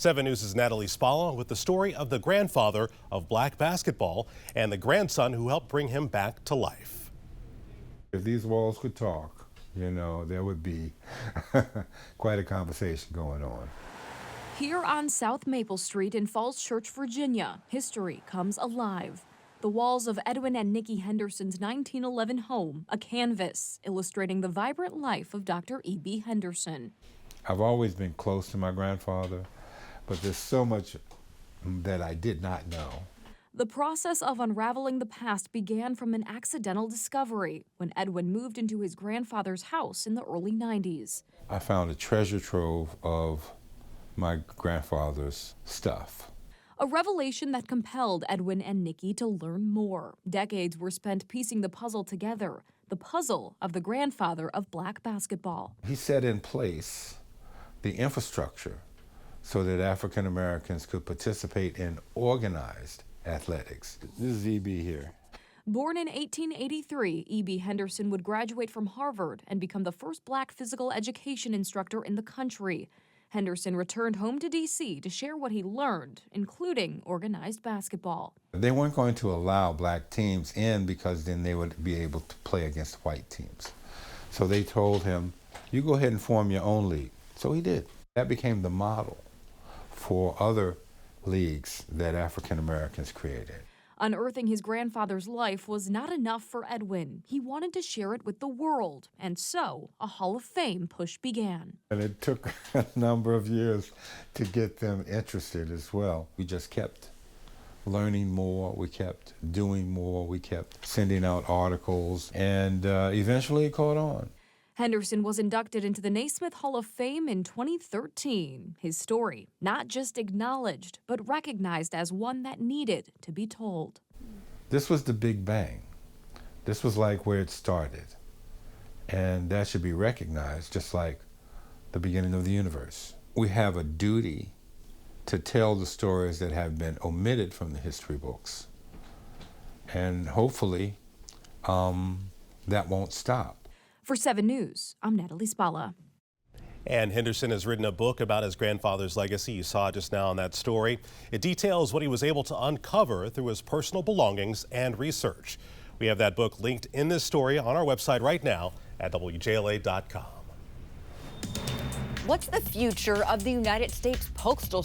7 News' Natalie Spala with the story of the grandfather of black basketball and the grandson who helped bring him back to life. If these walls could talk, there would be quite a conversation going on. Here on South Maple Street in Falls Church, Virginia, history comes alive. The walls of Edwin and Nikki Henderson's 1911 home, a canvas illustrating the vibrant life of Dr. E.B. Henderson. I've always been close to my grandfather, but there's so much that I did not know. The process of unraveling the past began from an accidental discovery when Edwin moved into his grandfather's house in the early 90s. I found a treasure trove of my grandfather's stuff. A revelation that compelled Edwin and Nikki to learn more. Decades were spent piecing the puzzle together, the puzzle of the grandfather of black basketball. He set in place the infrastructure so that African Americans could participate in organized athletics. This is E.B. here. Born in 1883, E.B. Henderson would graduate from Harvard and become the first black physical education instructor in the country. Henderson returned home to D.C. to share what he learned, including organized basketball. They weren't going to allow black teams in because then they would be able to play against white teams. So they told him, you go ahead and form your own league. So he did. That became the model for other leagues that African Americans created. Unearthing his grandfather's life was not enough for Edwin. He wanted to share it with the world, and so a Hall of Fame push began. And it took a number of years to get them interested as well. We just kept learning more, we kept doing more, we kept sending out articles, and eventually it caught on. Henderson was inducted into the Naismith Hall of Fame in 2013. His story, not just acknowledged, but recognized as one that needed to be told. This was the Big Bang. This was like where it started. And that should be recognized, just like the beginning of the universe. We have a duty to tell the stories that have been omitted from the history books. And hopefully, that won't stop. For 7 News, I'm Natalie Spala. And Henderson has written a book about his grandfather's legacy. You saw just now in that story. It details what he was able to uncover through his personal belongings and research. We have that book linked in this story on our website right now at WJLA.com. What's the future of the United States Postal